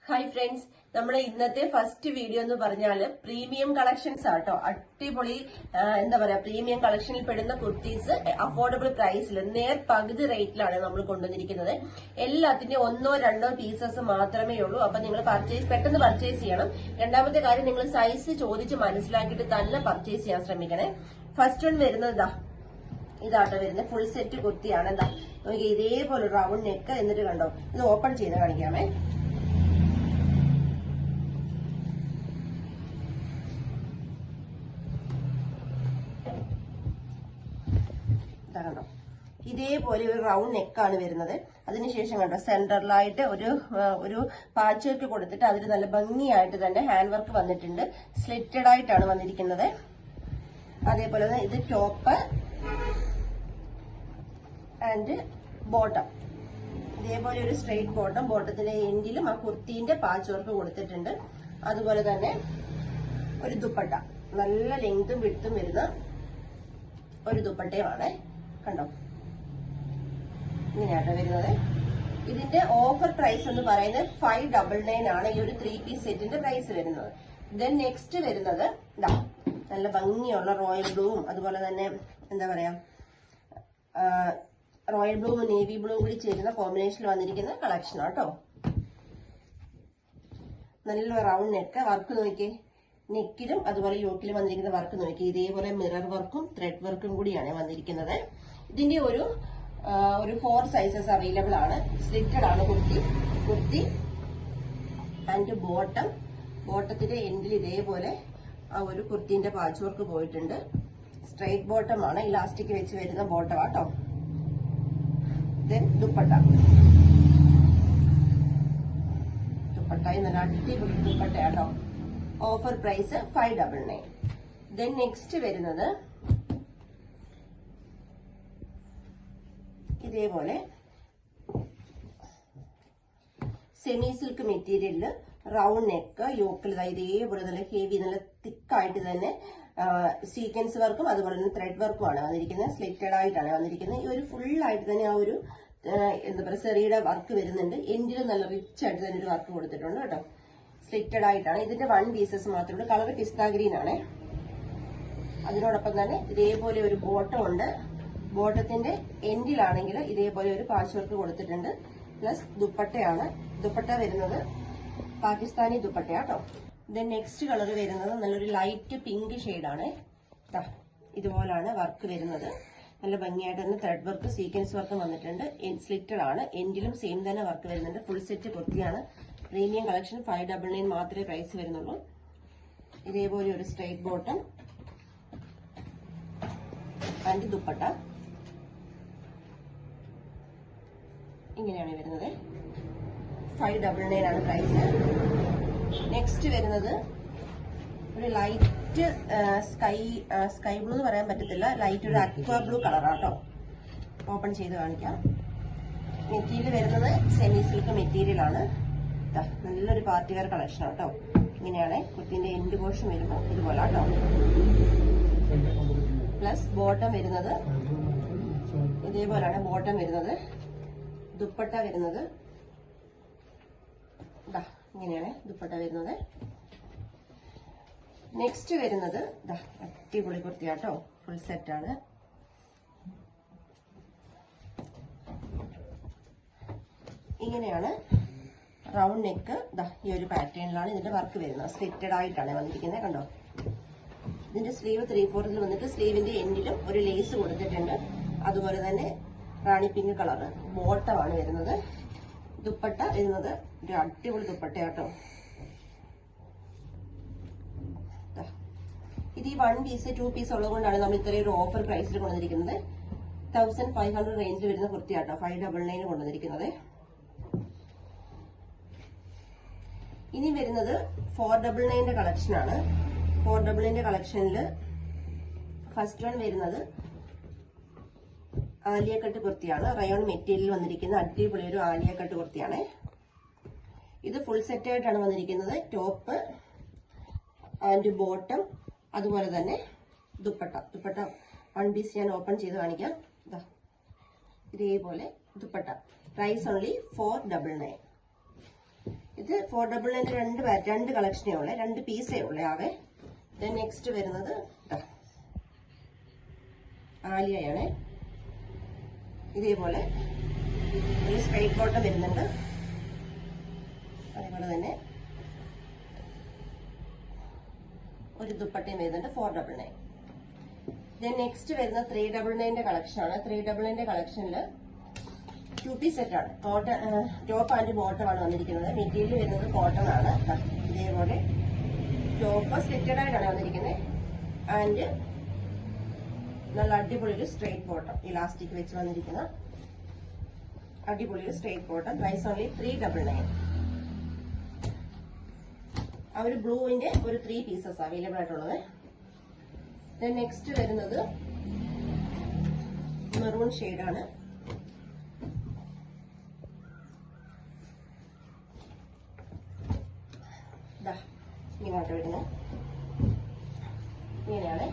Hi friends, നമ്മുടെ ഇന്നത്തെ first video എന്ന് പറഞ്ഞാൽ പ്രീമിയം കളക്ഷൻസ് ആട്ടോ. അടിപൊളി എന്താ പറയാ, പ്രീമിയം കളക്ഷനിൽ പെടുന്ന കുർത്തീസ് അഫോർഡബിൾ പ്രൈസിൽ നേർ പകുതി റേറ്റിലാണ് നമ്മൾ കൊണ്ടുവന്നിരിക്കുന്നത്. എല്ലാത്തിന്റെ ഒന്നോ രണ്ടോ പീസസ് മാത്രമേ ഉള്ളൂ. അപ്പൊ നിങ്ങൾ പെട്ടെന്ന് പർച്ചേസ് ചെയ്യണം. രണ്ടാമത്തെ കാര്യം, നിങ്ങൾ സൈസ് ചോദിച്ച് മനസ്സിലാക്കിയിട്ട് തന്നെ പർച്ചേസ് ചെയ്യാൻ ശ്രമിക്കണേ. ഫസ്റ്റ് വൺ വരുന്നത് ഇതാട്ടോ വരുന്നത്. ഫുൾ സെറ്റ് കുർത്തിയാണ്. എന്താ നോക്കി, ഇതേപോലെ റൗണ്ട് നെക്ക്. എന്നിട്ട് കണ്ടോ, ഇത് ഓപ്പൺ ചെയ്ത് കാണിക്കാമേ. കണ്ടോ, ഇതേപോലെ ഒരു റൗണ്ട് നെക്കാണ് വരുന്നത്. അതിനുശേഷം കണ്ടോ, സെന്ററിലായിട്ട് ഒരു പാച്ച് വർക്ക് കൊടുത്തിട്ട് അതിൽ നല്ല ഭംഗിയായിട്ട് തന്നെ ഹാൻഡ് വർക്ക് വന്നിട്ടുണ്ട്. സ്ലിറ്റഡ് ആയിട്ടാണ് വന്നിരിക്കുന്നത്. അതേപോലെ തന്നെ ഇത് ടോപ്പ് ആൻഡ് ബോട്ടം. ഇതേപോലെ ഒരു സ്ട്രെയിറ്റ് ബോട്ടം. ബോട്ടത്തിന്റെ എൻഡിലും ആ കുർത്തിന്റെ പാച്ച് വർക്ക് കൊടുത്തിട്ടുണ്ട്. അതുപോലെ തന്നെ ഒരു ദുപ്പട്ട, നല്ല ലെങ്തും വിഡ്ത്തും വരുന്ന ഒരു ദുപ്പട്ടയുമാണ്. കണ്ടോ, ഇങ്ങനെയാട്ടോ വരുന്നത്. ഇതിന്റെ ഓഫർ പ്രൈസ് എന്ന് പറയുന്നത് 599 ആണ് ഈ ഒരു 3 പീസ് സെറ്റിന്റെ പ്രൈസ് വരുന്നത്. ദെൻ നെക്സ്റ്റ് വരുന്നത് ഇതാ, നല്ല ഭംഗിയുള്ള റോയൽ ബ്ലൂവും അതുപോലെ തന്നെ എന്താ പറയാ, റോയൽ ബ്ലൂവും നേവി ബ്ലൂവും കൂടി ചേരുന്ന കോമ്പിനേഷനിൽ വന്നിരിക്കുന്ന കളക്ഷൻ ആട്ടോ. നല്ല റൗണ്ട് നെക്ക്. വർക്ക് നോക്കിയേ, നെക്കിലും അതുപോലെ യോക്കിലും വന്നിരിക്കുന്ന വർക്ക് നോക്കി. ഇതേപോലെ മിറർ വർക്കും ത്രെഡ് വർക്കും കൂടിയാണ് വന്നിരിക്കുന്നത്. ഇതിന്റെ ഒരു 4 സൈസസ് അവൈലബിൾ ആണ്. സ്ലിറ്റഡ് ആണ് കുർത്തി ആൻഡ് ബോട്ടം. ബോട്ടത്തിന്റെ എൻഡിൽ ഇതേപോലെ ആ ഒരു കുർത്തിന്റെ പാച്ച് വർക്ക് പോയിട്ടുണ്ട്. സ്ട്രൈറ്റ് ബോട്ടം ആണ്, ഇലാസ്റ്റിക് വെച്ച് വരുന്ന ബോട്ടം ആട്ടോ. ദെൻ ദുപ്പട്ടായി നല്ല അടിപൊളി ദുപ്പട്ടയാട്ടോ. Offer price 599. ദെൻ നെക്സ്റ്റ് വരുന്നത് ഇതേപോലെ സെമി സിൽക്ക് മെറ്റീരിയലില് റൗണ്ട് നെക്ക്, യോക്കിൽ ഇതേപോലെ നല്ല ഹെവി, നല്ല തിക്കായിട്ട് തന്നെ സീക്വൻസ് വർക്കും അതുപോലെ തന്നെ ത്രെഡ് വർക്കും ആണ് വന്നിരിക്കുന്നത്. സ്ലിറ്റഡ് ആയിട്ടാണ് വന്നിരിക്കുന്നത്. ഈ ഒരു ഫുൾ ആയിട്ട് തന്നെ ആ ഒരു എന്താ പറയുക, സെറിയുടെ വർക്ക് വരുന്നുണ്ട്. എൻഡിൽ നല്ല റിച്ച് ആയിട്ട് തന്നെ ഒരു വർക്ക് കൊടുത്തിട്ടുണ്ട് കേട്ടോ. സ്ലിറ്റഡ് ആയിട്ടാണ്. ഇതിന്റെ 1 പീസസ് മാത്രമേ ഉള്ളൂ. കളർ പിസ്ത ഗ്രീൻ ആണ്. അതിനോടൊപ്പം തന്നെ ഇതേപോലെ ഒരു ബോട്ടം ഉണ്ട്. ബോട്ടത്തിന്റെ എൻഡിലാണെങ്കിൽ ഇതേപോലെ ഒരു പാച്ച് വർക്ക് കൊടുത്തിട്ടുണ്ട്. പ്ലസ് ദുപ്പട്ടയാണ്. ദുപ്പട്ട വരുന്നത് പാകിസ്ഥാനി ദുപ്പട്ടയാട്ടോ. ദെൻ നെക്സ്റ്റ് കളർ വരുന്നത് നല്ലൊരു ലൈറ്റ് പിങ്ക് ഷെയ്ഡാണ്. ഇതുപോലാണ് വർക്ക് വരുന്നത്. നല്ല ഭംഗിയായിട്ട് തന്നെ ത്രെഡ് വർക്ക് സീക്വൻസ് വർക്ക് വന്നിട്ടുണ്ട്. സ്ലിറ്റഡ് ആണ്. എൻഡിലും സെയിം തന്നെ വർക്ക് വരുന്നുണ്ട്. ഫുൾ സെറ്റ് കുർത്തിയാണ്. പ്രീമിയം കളക്ഷൻ 599 മാത്രമേ പ്രൈസ് വരുന്നുള്ളൂ. ഇതേപോലെ ഒരു സ്ട്രെയിറ്റ് ബോട്ടം ആൻഡ് ദുപ്പട്ട ഇങ്ങനെയാണ് വരുന്നത്. 599 ആണ് പ്രൈസ്. നെക്സ്റ്റ് വരുന്നത് ഒരു ലൈറ്റ് സ്കൈ ബ്ലൂ എന്ന് പറയാൻ പറ്റത്തില്ല, ലൈറ്റ് ഒരു അക്വ ബ്ലൂ കളറാട്ടോ. ഓപ്പൺ ചെയ്ത് കാണിക്കാം. മെറ്റീരിയൽ വരുന്നത് സെമി സിൽക്ക് മെറ്റീരിയൽ ആണ്. നല്ലൊരു പാർട്ടി വെയർ കളക്ഷൻ ആട്ടോ. ഇങ്ങനെയാണ് കുർത്തിന്റെ എൻഡ് പോർഷൻ വരുമ്പോൾ ഇതുപോലെ ആട്ടോ. പ്ലസ് ബോട്ടം വരുന്നത് ഇതേപോലെയാണ് ബോട്ടം വരുന്നത്. ദുപ്പട്ട വരുന്നത് ഇങ്ങനെയാണ് ദുപ്പട്ട വരുന്നത്. നെക്സ്റ്റ് വരുന്നത് അടിപൊളി കുർത്തിയാട്ടോ. ഫുൾ സെറ്റ് ആണ്. ഇങ്ങനെയാണ് റൗണ്ട് നെക്ക്. ഈ ഒരു പാറ്റേണിലാണ് ഇതിന്റെ വർക്ക് വരുന്നത്. സ്ലിറ്റഡ് ആയിട്ടാണ് വന്നിരിക്കുന്നത്. കണ്ടോ, ഇതിന്റെ സ്ലീവ് 3/4 വന്നിട്ട് സ്ലീവിന്റെ എൻഡിലും ഒരു ലേസ് കൊടുത്തിട്ടുണ്ട്. അതുപോലെ തന്നെ റാണി പിങ്ക് കളർ ബോട്ടമാണ് വരുന്നത്. ദുപ്പട്ട വരുന്നത് ഒരു അടിപൊളി ദുപ്പട്ടയാട്ടോ. ഇത് ഈ 1 പീസ് 2 പീസ് ഉള്ളത് കൊണ്ടാണ് നമ്മൾ ഇത്രയും ഒരു ഓഫർ പ്രൈസിൽ കൊണ്ടുവന്നിരിക്കുന്നത്. 1500 റേഞ്ചിൽ വരുന്ന കുർത്തിയാട്ടോ 599 കൊണ്ടുവന്നിരിക്കുന്നത്. ഇനി വരുന്നത് 499 കളക്ഷനാണ്. 499 കളക്ഷനിൽ ഫസ്റ്റ് വൺ വരുന്നത് ആലിയ കട്ട് കുർത്തിയാണ്. റയോൺ മെറ്റീരിയൽ വന്നിരിക്കുന്ന അടിപൊളി ഒരു ആലിയ കട്ട് കുർത്തിയാണ്. ഇത് ഫുൾ സെറ്റ് ആയിട്ടാണ് വന്നിരിക്കുന്നത്. ടോപ്പ് ആൻഡ് ബോട്ടം അതുപോലെ തന്നെ ദുപ്പട്ട. 1 പീസ് ഞാൻ ഓപ്പൺ ചെയ്ത് കാണിക്കാം. ഇതേപോലെ ദുപ്പട്ട. Price only 499. ഇത് 499 രണ്ട് കളക്ഷനേ ഉള്ളേ, 2 പീസേ ഉള്ളേ ആകെ. ദെൻ നെക്സ്റ്റ് വരുന്നത് ആലിയയാണ്. ഇതേപോലെ ഒരു സ്ട്രൈറ്റ് ബോട്ടം വരുന്നുണ്ട്, അതേപോലെ തന്നെ ഒരു ദുപ്പട്ടയും വരുന്നുണ്ട് 499. ദെൻ നെക്സ്റ്റ് വരുന്ന 399 കളക്ഷനാണ്. 399 കളക്ഷനിൽ 2 പീസ് സെറ്റാണ്. കോട്ടൺ ടോപ്പ് ആൻഡ് ബോട്ടം ആണ് വന്നിരിക്കുന്നത്. മെറ്റീരിയൽ വരുന്നത് കോട്ടൺ ആണ്. ഇതേപോലെ ടോപ്പ് സ്ലിറ്റഡ് ആയിട്ടാണ് വന്നിരിക്കുന്നത്. ആൻഡ് നല്ല അടിപൊളി ഒരു സ്ട്രൈറ്റ് ബോട്ടം, ഇലാസ്റ്റിക് വെച്ച് വന്നിരിക്കുന്ന അടിപൊളി ഒരു സ്ട്രൈറ്റ് ബോട്ടം. Price only 399. ആ ഒരു ബ്ലൂവിന്റെ ഒരു 3 പീസസ് അവൈലബിൾ ആയിട്ടുള്ളത്. ദെൻ നെക്സ്റ്റ് വരുന്നത് മെറൂൺ ഷെയ്ഡാണ്. ഇങ്ങനെയായിട്ട് വരുന്നത്, ഇങ്ങനെയാണ്.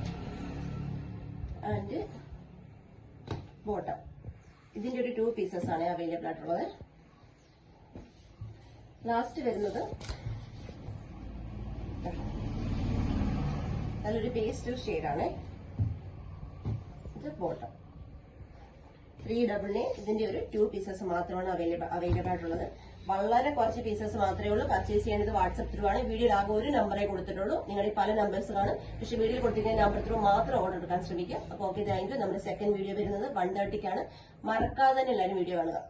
ആൻഡ് ബോട്ടം ഇതിന്റെ ഒരു 2 പീസസ് ആണ് അവൈലബിൾ ആയിട്ടുള്ളത്. ലാസ്റ്റ് വരുന്നത് നല്ലൊരു പേസ്റ്റൽ ഷെയ്ഡാണ്. ഇത് ബോട്ടം 399. ഇതിന്റെ ഒരു 2 പീസസ് മാത്രമാണ് അവൈലബിൾ ആയിട്ടുള്ളത്. വളരെ കുറച്ച് പീസസ് മാത്രമേ ഉള്ളൂ. പർച്ചേസ് ചെയ്യേണ്ടത് വാട്സ്ആപ്പ് ത്രൂ ആണ്. വീഡിയോയിൽ ആകെ ഒരു നമ്പറേ കൊടുത്തിട്ടുള്ളൂ. നിങ്ങളുടെ പല നമ്പേഴ്സ് കാണും, പക്ഷേ വീഡിയോയിൽ കൊടുത്തിരിക്കുന്ന നമ്പർ ത്രൂ മാത്രം ഓർഡർ എടുക്കാൻ ശ്രമിക്കുക. അപ്പോൾ ഓക്കെ, താങ്ക് യു. നമ്മുടെ സെക്കൻഡ് വീഡിയോ വരുന്നത് 1:30ക്കാണ്. മറക്കാതെ തന്നെ എല്ലാവരും വീഡിയോ കാണുക.